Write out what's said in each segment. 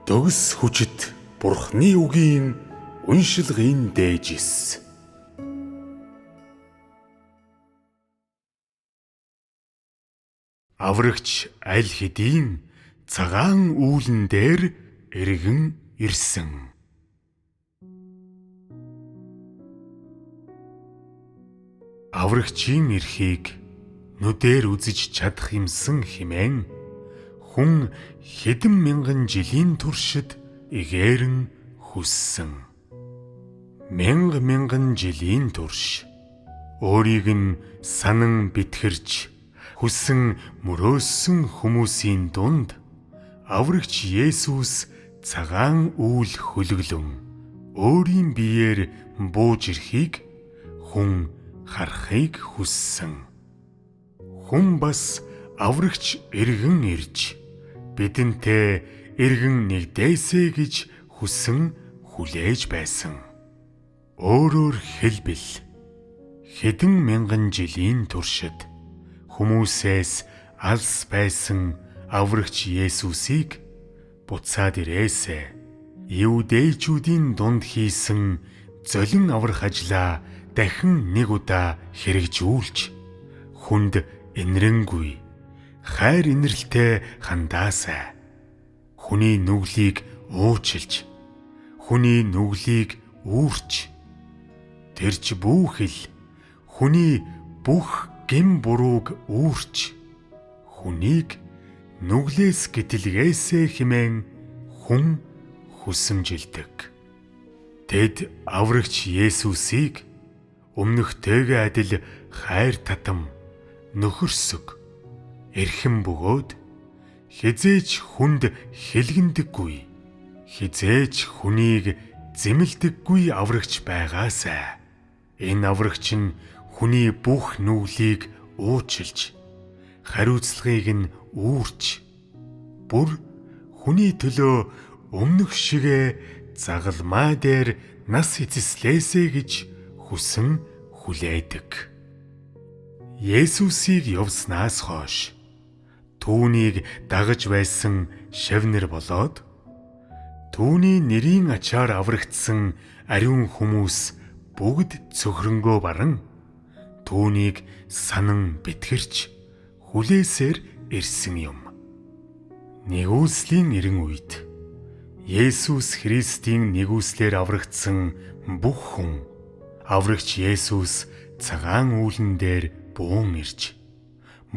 Төгс хүчит Бурхны үгийн уншилгын дээжис. Аврагч аль хэдийн цагаан үүлэн дээр эргэн ирсэн. Аврагчийн эрхийг нүдээр үзэж чадах юмсан хэмээн хүн хэдэн мянган жилийн туршид игээрэн хүссэн. Мянган жилийн турш өөрийг нь санан битгэрч хүссэн мөрөөссөн хүмүүсийн дунд аврагч Есүс цагаан үйл хөлөглөн өөрийн биеэр бууж ирэхийг хүн харахыг хүссэн. Хүн бас аврагч эргэн ирж бидэнтэй эргэн нэгдээсэ гэж хүсэн хүлээж байсан. Өөрөөр хэлбэл хэдэн мянган жилийн туршид хүмүүсээс алс байсан аврагч Есүсийг буцаад ирээсэ Иудейчүүдийн дунд хийсэн золин аврах ажлаа дахин нэг удаа хэрэгжүүлж хүнд инрэнгүй хайр инэрлтэй хандаасай. Хүний нүглийг уучлж, хүний нүглийг үүрч, тэрч бүхэл хүний бүх гэм бурууг үүрч, хүнийг нүглээс гэтэлгээсэ хэмээн хүн хүсэмжилдэг. Тэд аврагч Есүсийг өмнөхтэйгээ адил хайр татам, нөхөрсөг, эрхэм бөгөөд хизээч хүнд хэлгэндэггүй, хизээч хүнийг зэмлдэггүй аврагч байгаасай. Энэ аврагч нь хүний бүх нүглийг уучлж, хариуцлагыг нь үүрч, бүр хүний төлөө өмнөх шигэ загалмай дээр нас эцэслээсэ гэж хүсэн хүлээдэг. Есүсийг явснаас хойш түүнийг дагаж байсан шавнар болоод түүний нэрийн ачаар аврагдсан ариун хүмүүс бүгд цөхрөнгөө баран түүнийг санан битгэрч хүлээсээр ирсэн юм. Нэгүслийн эрен үед Есүс Христийн нэгүслэр аврагдсан бүх хүн аврагч Есүс цагаан үүлэн дээр буун ирж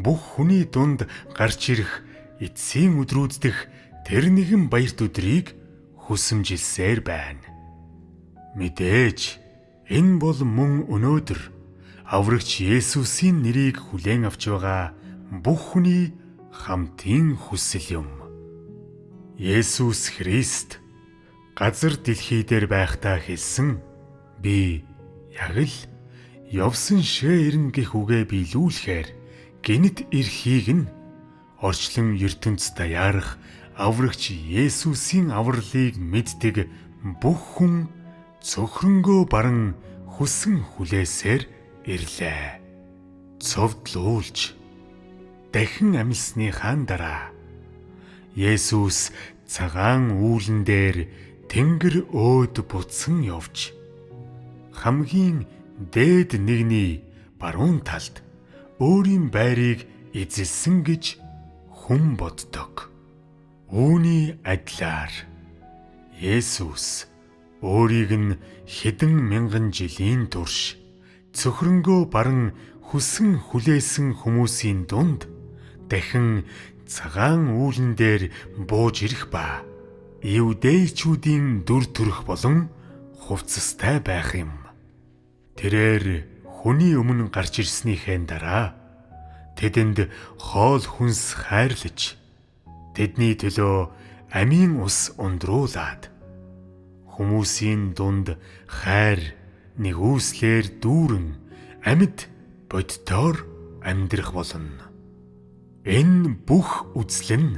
бүх хүний дунд гарч ирэх эцсийн өдрүүд дэх тэр нэгэн баярт өдрийг хүсэмжилсээр байна. Мэдээж энэ бол мөн өнөөдөр аврагч Есүсийн нэрийг хүлээн авч байгаа бүх хүний хамтын хүсэл юм. Есүс Христ газар дэлхий дээр байхдаа хэлсэн би яг л явсан шигэ ирнэ гэх үгээ биелүүлэхээр гэнэт эрхийг нь орчлон ертөнцид даяарах аврагч Есүсийн авралыг мэддэг бүх хүн цөхрөнгөө баран хүсэн хүлээсээр ирлээ. Цовдлуулж дахин амьсныхаа дараа Есүс цагаан үүлэн дээр тэнгэр өөд буцсан явж хамгийн дээд нэгний баруун талд өөрийн байрыг эзэлсэн гэж хүн боддог. Үүний адилаар Есүс өөрийг нь хэдэн мянган жилийн турш цөхрөнгөө баран хүсэн хүлээсэн хүмүүсийн дунд дахин цагаан үүлэн дээр бууж ирэх ба Иудейчүүдийн дүр төрх болон хувцастай байх юм. Тэрээр хүний өмнө гарч ирснийхээ дараа тэдэнд хоол хүнс хайрлаж тэдний төлөө амийн ус ундруулад хүмүүсийн дунд хайр нэгүслэр дүүрэн амьд бодтоор амьдрах болно. Энэ бүх үзэл нь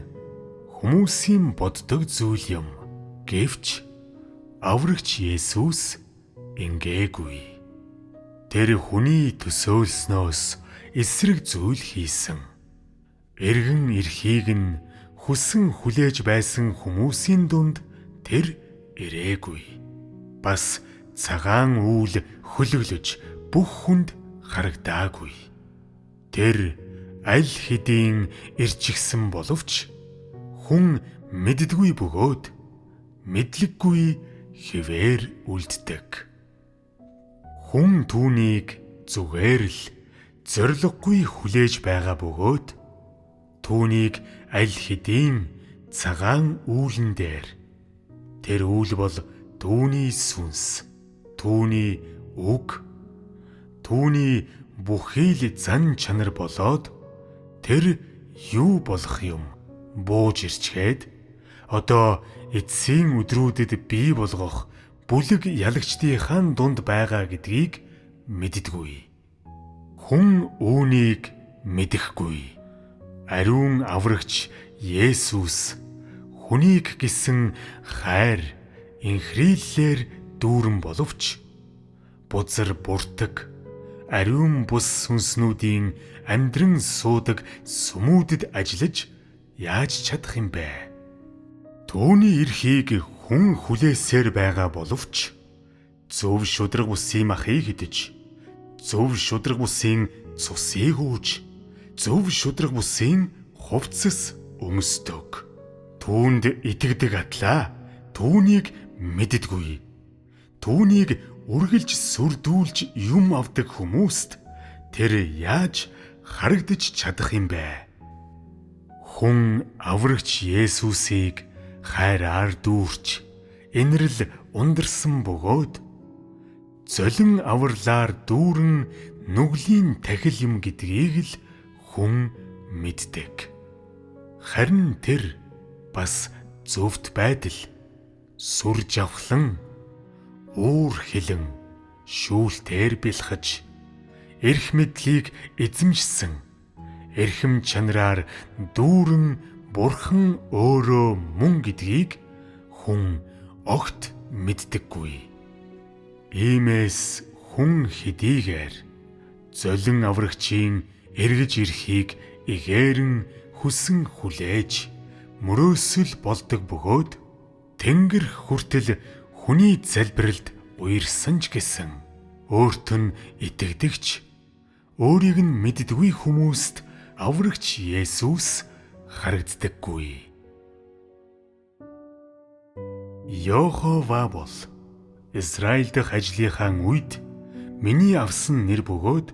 хүмүүсийн боддог зүйл юм. Гэвч аврагч Есүс ингээгүй. Тэр хүний төсөөлснөөс эсрэг зүйл хийсэн. Эргэн эрхийг нь хүссэн хүлээж байсан хүмүүсийн дунд тэр ирээгүй. Бас цагаан үүл хөлөглөж бүх хүнд харагдаагүй. Тэр аль хэдийн ирчихсэн боловч хүн мэддэггүй бөгөөд мэдлэггүй хэвээр үлддэг. Хүн түүнийг зүгээр л зориггүй хүлээж байгаа бөгөөд түүнийг аль хэдийн цагаан үүлэн дээр, тэр үйл бол түүний сүнс, түүний үг, түүний бүхий л зан чанар болоод тэр юу болох юм бууж ирчгээд одоо эцсийн өдрүүдэд бий болгох бүлэг ялагчдынхаа дунд байгаа гэдгийг мэддэггүй. Хүн үүнийг мэдэхгүй. Ариун аврагч Есүс хүнийг гисэн хайр, инхрийллээр дүүрэн боловч бузар буртаг, ариун бус сүнснүүдийн амьдран суудаг сүмүүдэд ажиллаж яаж чадах юм бэ? Түүний эрхийг хүн хүлээсээр байгаа боловч зөв шудраг бүсийн махыг идэж, зөв шудраг бүсийн цусыг ууж, зөв шудраг бүсийн хувцас өмсдөг. Түүнд итгэдэг атлаа түүнийг мэддэггүй. Түүнийг үргэлж сүрдүүлж юм авдаг хүмүүст тэр яаж харагдаж чадах юм бэ? Хүн аврагч Есүсийг хайраар дүүрч инрэл ундарсан бөгөөд золин авралаар дүүрэн нүглийн тахил юм гэдгийг л хүн мэддэг. Харин тэр бас зөвхт байдал, сүр жавхлан, уур хилэн, шүүлтээр бэлхэж, эрх мэдлийг эзэмшсэн, эрхэм чанараар дүүрэн Бурхан өөрөө мөн гэдгийг хүн огт мэддэггүй. Иймээс хүн хэдийгээр золин аврагчийн эргэж ирэхийг игээрэн хүсэн хүлээж мөрөөсөл болдог бөгөөд Тэнгэр хүртэл хүний залбиралд уярсан ч гэсэн өөрт нь итгэдэгч, өөрийг нь мэддэггүй хүмүүст аврагч Есүс харагддаггүй. Йохова бол Израиль дахь ажлынхаа үед миний авсан нэр бөгөөд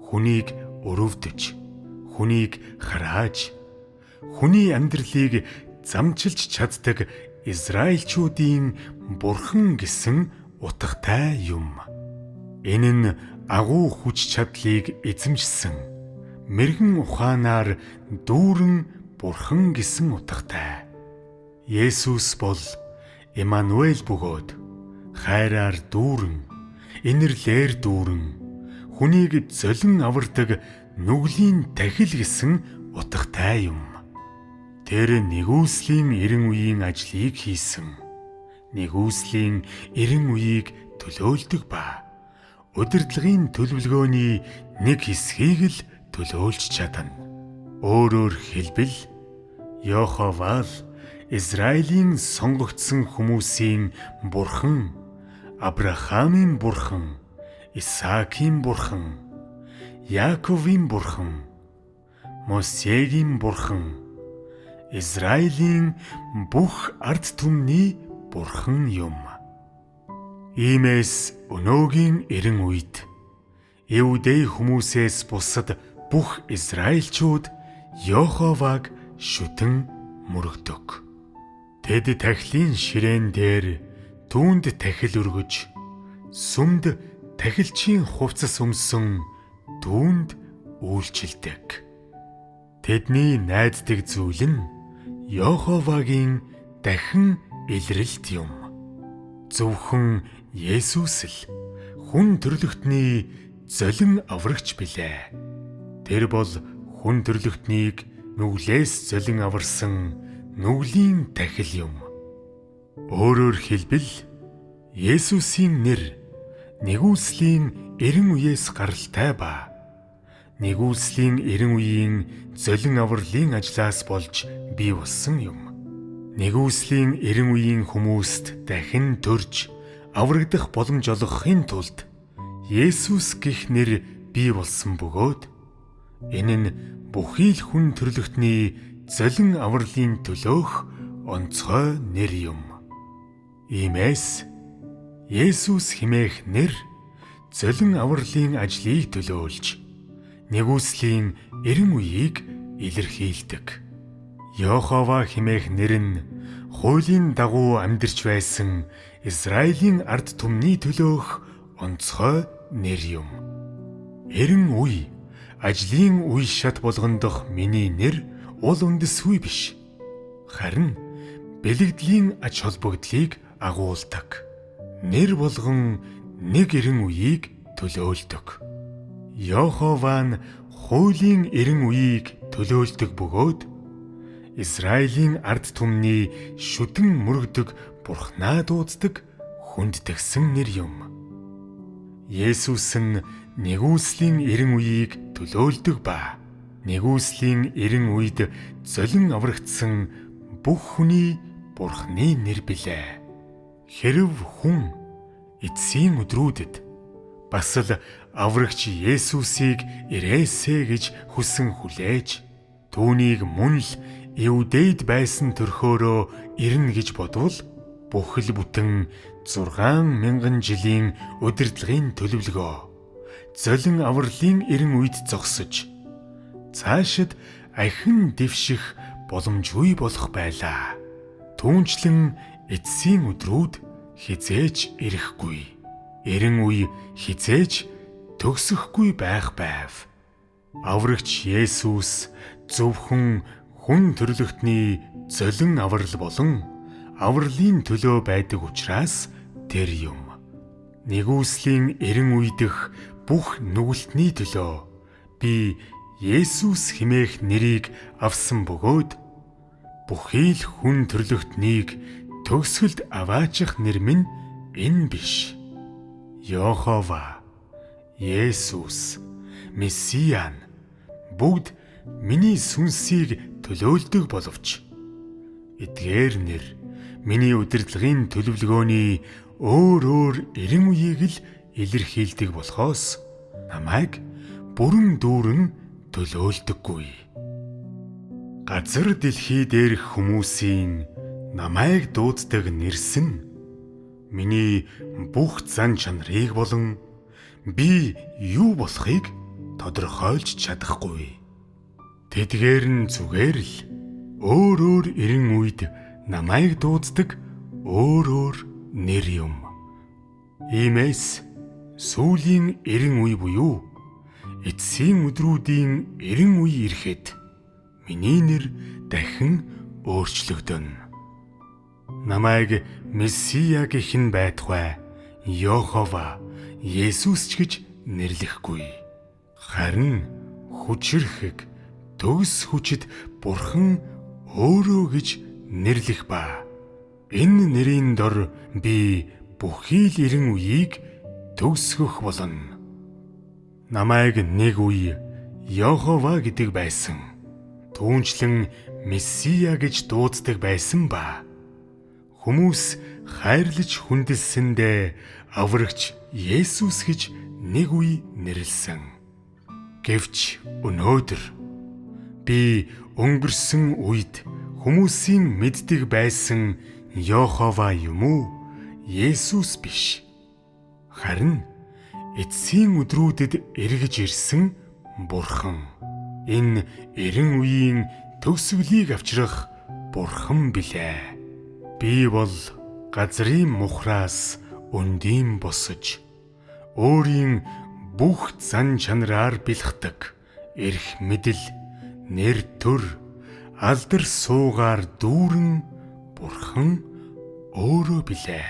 хүнийг өрөвдөж, хүнийг харааж, хүний амьдралыг замчилж чаддаг Израильчүүдийн Бурхан гэсэн утгатай юм. Энэ нь агуу хүч чадлыг эзэмшсэн, мэргэн ухаанаар дүүрэн Бурхан гэсэн утгатай. Есүс бол Имануэль бөгөөд хайраар дүүрэн, инэрлэр дүүрэн, хүнийг золин авардаг нүглийн тахил гэсэн утгатай юм. Тэр нэгүслийн 90 үеийн ажлыг хийсэн. Нэгүслийн 90 үеийг төлөөлдөг ба удирдлагын төлөвлөгөөний нэг хэсгийг л төлөөлж чадна. Өөрөөр хэлбэл Йохова л Израилийн сонгогдсон хүмүүсийн Бурхан, Авраамийн Бурхан, Исаакийн Бурхан, Яаковын Бурхан, Мосегийн Бурхан, Израилийн бүх ард түмний Бурхан юм. Иймээс өнөөгийн 90 үед Евдей хүмүүсээс бусад бүх Израильчууд Йоховаг шүтэн мөрөгдөг. Тэд тахилын ширээн дээр түүнд тахил өргөж, сүмд тахилчийн хувцас өмсөн түүнд үйлчилдэг. Тэдний найддаг зүйл нь Йоховагийн дахин илрэлт юм. Зөвхөн Есүс л хүн төрлөختний золин аврагч билээ. Тэр бол хүн төрлөختнийг нүглээс золин аварсан нүглийн тахил юм. Өөрөөр хэлбэл Есүсийн нэр нэгүслийн 90 үеэс гаралтай ба нэгүслийн 90 үеийн золин авралын ажлаас болж бий болсон юм. Нэгүслийн 90 үеийн хүмүүст дахин төрж аврагдах боломж олгохын тулд Есүс гэх нэр бий болсон бөгөөд энэ нь бүхий л хүн төрлөختний золин авралын төлөөх онцгой нэр юм. Иймээс Есүс хэмээх нэр золин авралын ажлыг төлөөлж нэгүслийн 90 үеийг илэрхийлдэг. Йохова хэмээх нэр нь хуулийн дагуу амьдарч байсан Израилийн ард түмний төлөөх онцгой нэр юм. 90 үе ажлын үе шат болгондох миний нэр уул үндэсгүй биш. Харин бэлэгдлийн ач холбогдлыг агуулдаг. Нэр болгон нэг 90 үеийг төлөөлдөг. Йохова нь хуулийн 90 үеийг төлөөлдөг бөгөөд Израилийн ард түмний шүтэн мөрөгдөг Бурхнаа дууддаг хүндэтгсэн нэр юм. Есүс нь нэгүслийн 90 үеийг төлөөлдөг ба нэгүслийн 90 үед золин аврагдсан бүх хүний Бурхны нэр билээ. Хэрв хүн эцсийн өдрүүдэд бас л аврагч Есүсийг ирээсэ гэж хүсэн хүлээж түүнийг мөн л Иудейд байсан төрхөөрөө ирнэ гэж бодвол бүхэл бүтэн 6,000 жилийн удирдлагын төлөвлөгөө золин авралын 90 үед зогсож цаашид ахин дэвших боломжгүй болох байлаа. Түүнчлэн эцсийн өдрүүд хизээж ирэхгүй. 90 үе хизээж төгсөхгүй байх байв. Аврагч Есүс зөвхөн хүн төрлөختний золин аврал болон авралын төлөө байдаг учраас тэр юм. Нэгүслийн 90 үедх бүх нүгэлтний төлөө би Есүс хэмээх нэрийг авсан бөгөөд бүхий л хүн төрлөختнийг төгсгөлд аваачих нэр минь энэ биш. Йохова, Есүс, Месиа нь бүгд миний сүнсийг төлөөлдөг боловч эдгээр нэр миний удирдлагын төлөвлөгөөний өөр 90 үеийг л илэрхийлдэг болохоос намайг бүрэн дүүрэн төлөөлдөггүй. Газар дэлхий дээрх хүмүүсийн намайг дууддаг нэрс нь миний бүх зан чанарыг болон би юу болохыг тодорхойлж чадахгүй. Тэдгээр нь зүгээр л өөр 90 үед намайг дууддаг өөр нэр юм. Иймээс сүүлийн 90 үе буюу эцсийн өдрүүдийн 90 үе ирэхэд миний нэр дахин өөрчлөгдөнө. Намайг Месиа гэх нь байтугай Йохова, Есүс ч гэж нэрлэхгүй. Харин хүчрхэг төгс хүчит Бурхан өөрөө гэж нэрлэх ба энэ нэрийн дор би бүхий л 90 үеийг төгсгөх болно. Намайг нэг үе Йохова гэдэг байсан. Түүнчлэн Месиа гэж дууддаг байсан ба хүмүүс хайрлаж хүндэлсэндээ аврагч Есүс гэж нэг үе нэрлсэн. Гэвч өнөөдөр би өнгөрсөн үед хүмүүсийн мэддэг байсан Йохова юм уу? Есүс биш. Харин эцсийн өдрүүдэд эргэж ирсэн Бурхан. Энэ 90 үеийн төгсгөлийг авчрах Бурхан билээ. Би бол газрын мухраас өндийн босож өөрийн бүх зан чанараар бэлхдэг эрх мэдэл нэр төр алдар суугаар дүүрэн Бурхан өөрөө билээ.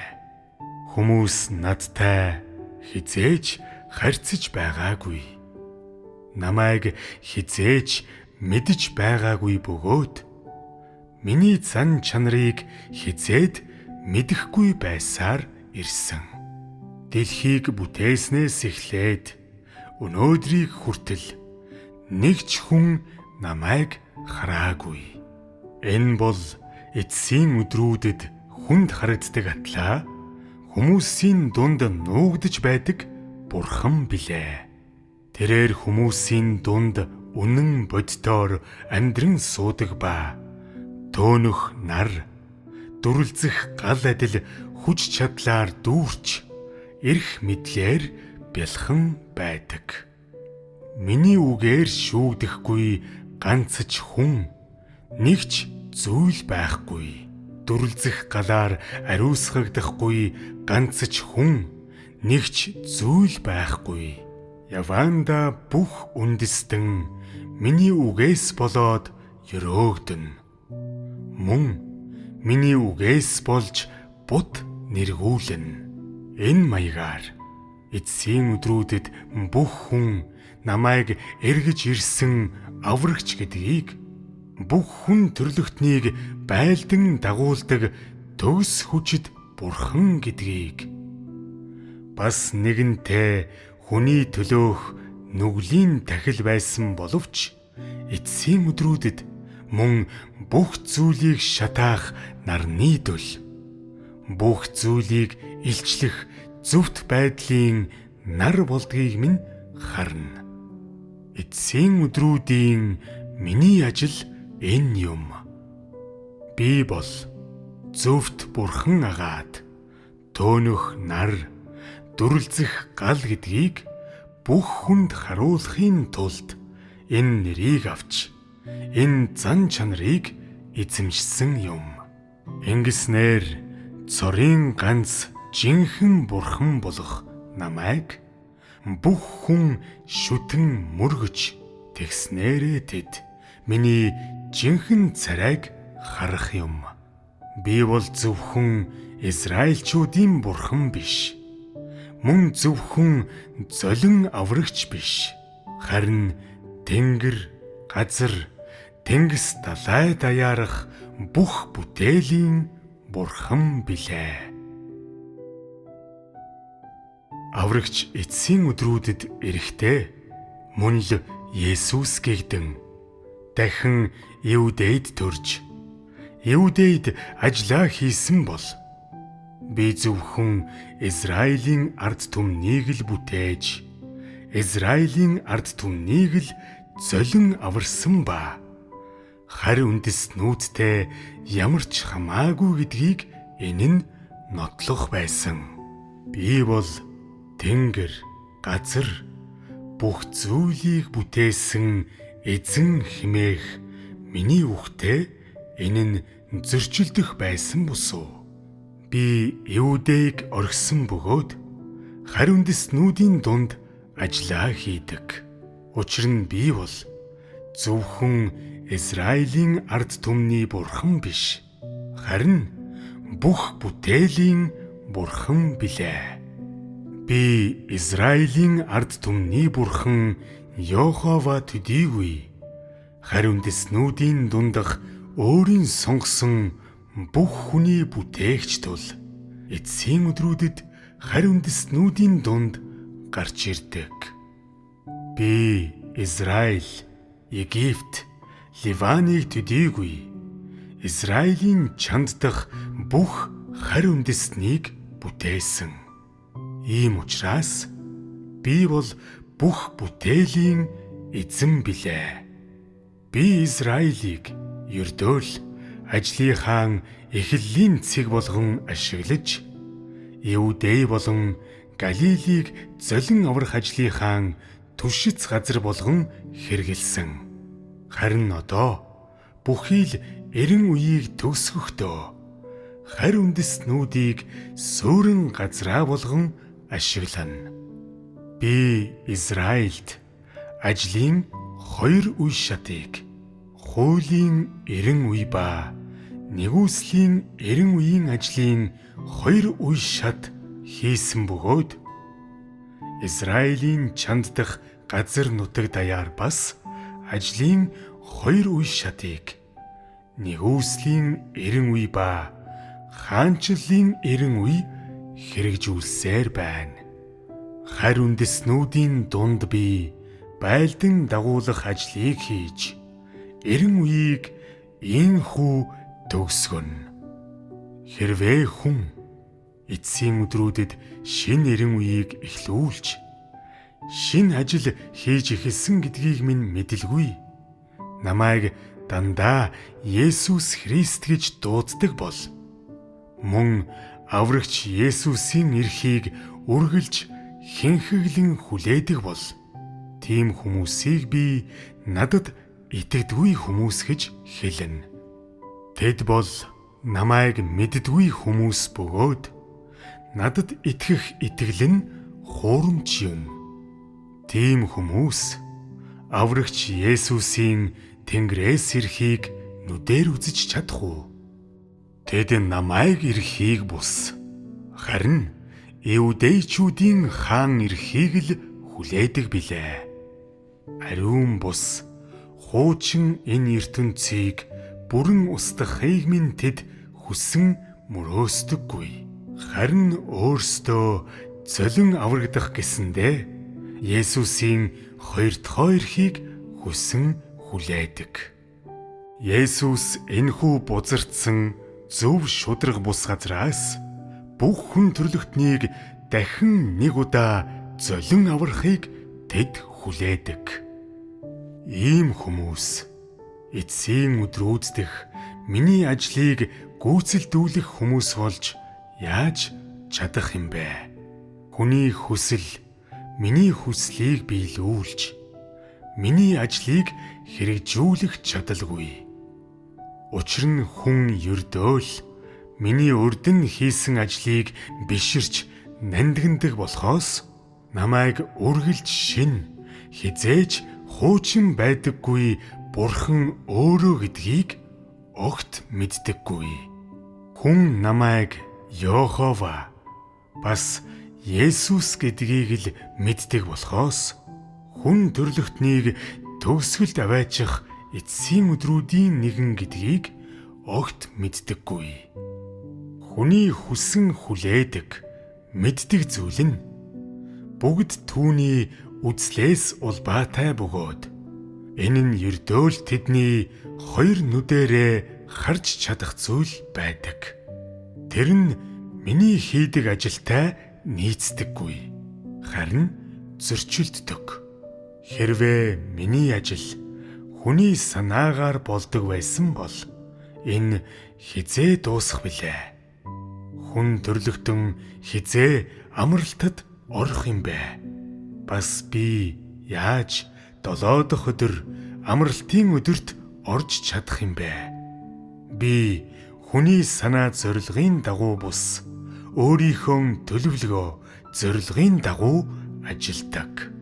Хүмүүс надтай хизээж харьцаж байгаагүй. Намайг хизээж мэдж байгаагүй бөгөөд миний зан чанарыг хизээд мэдэхгүй байсаар ирсэн. Дэлхийг бүтээснээс эхлээд өнөөдрийг хүртэл нэг ч хүн намайг хараагүй. Энэ бол эцсийн өдрүүдэд хүнд харагддаг атлаа хүмүүсийн дунд нуугдж байдаг бурхан билээ. Тэрээр хүмүүсийн дунд үнэн боддоор амьдран суудаг ба төөнөх нар дүрлзэх гал адил хүч чадлаар дүүрч эрх мэдлэр бэлхэн байдаг. Миний үгээр шүүгдэхгүй ганц ч хүн нэгч зүйл байхгүй. Дүрлзэх галаар ариусгагдахгүй ганц ч хүн нэгч зүйл байхгүй. Яванда бүх үндэстэн миний үгээс болоод өрөөгдөн. Мөн миний үгээс болж бут нэргүүлнэ. Энэ маягаар эцсийн өдрүүдэд бүх хүн намайг эргэж ирсэн аврагч гэдгийг, бүх хүн төрлөختнийг байлдан дагуулдаг төгс хүчит бурхан гэдгийг, бас нэгэнтээ хүний төлөөх нүглийн тахил байсан боловч эцсийн өдрүүдэд мөн бүх зүйлийг шатаах нарны дөл, бүх зүйлийг илчлэх зөвхт байдлын нар болдгийг минь харна. Эцсийн өдрүүдийн миний ажил энэ юм. Би бол зөвхт бурхан агаад төөнөх нар дүрлзэх гал гэдгийг бүх хүнд харуулахын тулд энэ нэрийг авч энэ зан чанарыг эзэмшсэн юм. Ингэснээр цорын ганц жинхэнэ бурхан болох намайг бүх хүн шүтэн мөргөж тэгснээрээ тэд миний жинхэнэ царайг харах юм. Би бол зөвхөн Израильчүүдийн бурхан биш. Мөн зөвхөн золин аврагч биш. Харин тэнгэр, газар, тэнгис далай даяарах бүх бүтээлийн бурхан билээ. Аврагч эцсийн өдрүүдэд ирэхдээ мөн л Есүс гэгдэн дахин Иудейд төрж Иудейд ажиллаа хийсэн бол би зөвхөн Израилийн ард түмнийг л бүтээж Израилийн ард түмнийг л золин аварсан ба харь үндэстнүүдтэй ямар ч хамаагүй гэдгийг энэ нь нотлох байсан. Би бол тэнгэр, газар, бүх зүйлийг бүтээсэн эзэн хэмээх миний үгтэй энэ нь зөрчилдөх байсан босуу. Би Иудейг орхисон бөгөөд харь үндэстнүүдийн дунд ажиллаа хийдэг. Учир нь би бол зөвхөн Израилийн ард түмний бурхан биш, харин бүх бүтээлийн бурхан билээ. Би Израилийн ард түмний бурхан Йохова төдийгүй, харь үндэстнүүдийн дундах өөрийн сонгосон бүх хүний бүтээгч тул эцсийн өдрүүдэд харь үндэстнүүдийн дунд гарч ирдэг. Би Израиль, Египт, Ливаныг төдийгүй, Израилийн чанд дах бүх харь үндэстнийг бүтээсэн. Ийм учраас би бол бүх бүтээлийн эзэн билээ. Би Израилийг ердөөл ажлынхаа эхлэлийн цэг болгон ашиглаж, Иудей болон Галилийг золин аврах ажлынхаа түшиц газар болгон хэрэгэлсэн. Харин одоо бүхий л эрен үеийг төгсгөхдөө харь үндэстнүүдийг суурин газраа болгон ашиглана. Би Израильд ажлын хоёр үе шатыг, хуулийн эрен үе ба нэгүслийн эрен үеийн ажлын хоёр үе шат хийсэн бөгөөд Израилийн чанд дах газар нутаг даяар бас ажлын хоёр үе шатыг, нэгүслийн эрен үе ба хаанчлалын эрен үе хэрэгжүүлсээр байна. Харь үндэстнүүдийн дунд би байлдан дагуулах ажлыг хийж эрен үеийг ийхүү төгсгөнө. Хэрвээ хүн эцсийн өдрүүдэд шинэ эрен үеийг эхлүүлж шинэ ажил хийж эхэлсэн гэдгийг минь мэдэлгүй, намайг дандаа Есүс Христ гэж дууддаг бол, мөн аврагч Есүсийн эрхийг үргэлж хинхэглэн хүлээдэг бол, тийм хүмүүсийг би надад итгэдэггүй хүмүүс гэж хэлнэ. Тэд бол намайг мэддэггүй хүмүүс бөгөөд надад итгэх итгэл нь хуурамч юм. Тийм хүмүүс аврагч Есүсийн Тэнгэрээс ирхийг нүдээр үзэж чадах уу? Тэд намайг ирхийг бус, харин Иудейчүүдийн хаан ирхийг л хүлээдэг билээ. Ариун бус хуучин энэ ертөнцийг бүрэн устгахыг минь тэд хүссэн мөрөөсдөггүй. Харин өөрсдөө золин аврагдах гэсэндээ Есүсийн хоёр дахь ирхийг хүсэн хүлээдэг. Есүс энэхүү бузардсан зөв шударга бус газраас бүх хүн төрлөختнийг дахин нэг удаа золин аврахыг тэд хүлээдэг. Ийм хүмүүс эцсийн өдрүүд дэх миний ажлыг гүйцэлдүүлэх хүмүүс болж яаж чадах юм бэ? Хүний хүсэл миний хүслийг биелүүлж, миний ажлыг хэрэгжүүлэх чадалгүй. Учир нь хүн ердөө л миний урд нь хийсэн ажлыг биширч нандиндаг болохоос намайг үргэлж шинэ, хизээж хуучин байдаггүй Бурхан өөрөө гэдгийг огт мэддэггүй. Хүн намайг Йохова бас Есүс гэдгийг л мэддэг болохоос хүн төрлөختнийг төгсгөлд аваачих эцсийн өдрүүдийн нэгэн гэдгийг огт мэддэггүй. Хүний хүсэн хүлээдэг, мэддэг зүйл нь бүгд түүний үзлээс улбаатай бөгөөд энэ нь ердөө л тэдний хоёр нүдэрээ харж чадах зүйл байдаг. Тэр нь миний хийдэг ажилтай нийцдэггүй, харин зөрчилддөг. Хэрвээ миний ажил хүний санаагаар болдог байсан бол энэ хизээ дуусах билээ. Хүн төрлөختөн хизээ амралтад орох юм бэ? Бас би яаж 7 дахь өдөр амралтын өдөрт орж чадах юм бэ? Би хүний санаа зорилгын дагуу бус өөрийнхөө төлөвлөгөө зорилгын дагуу ажилдаг.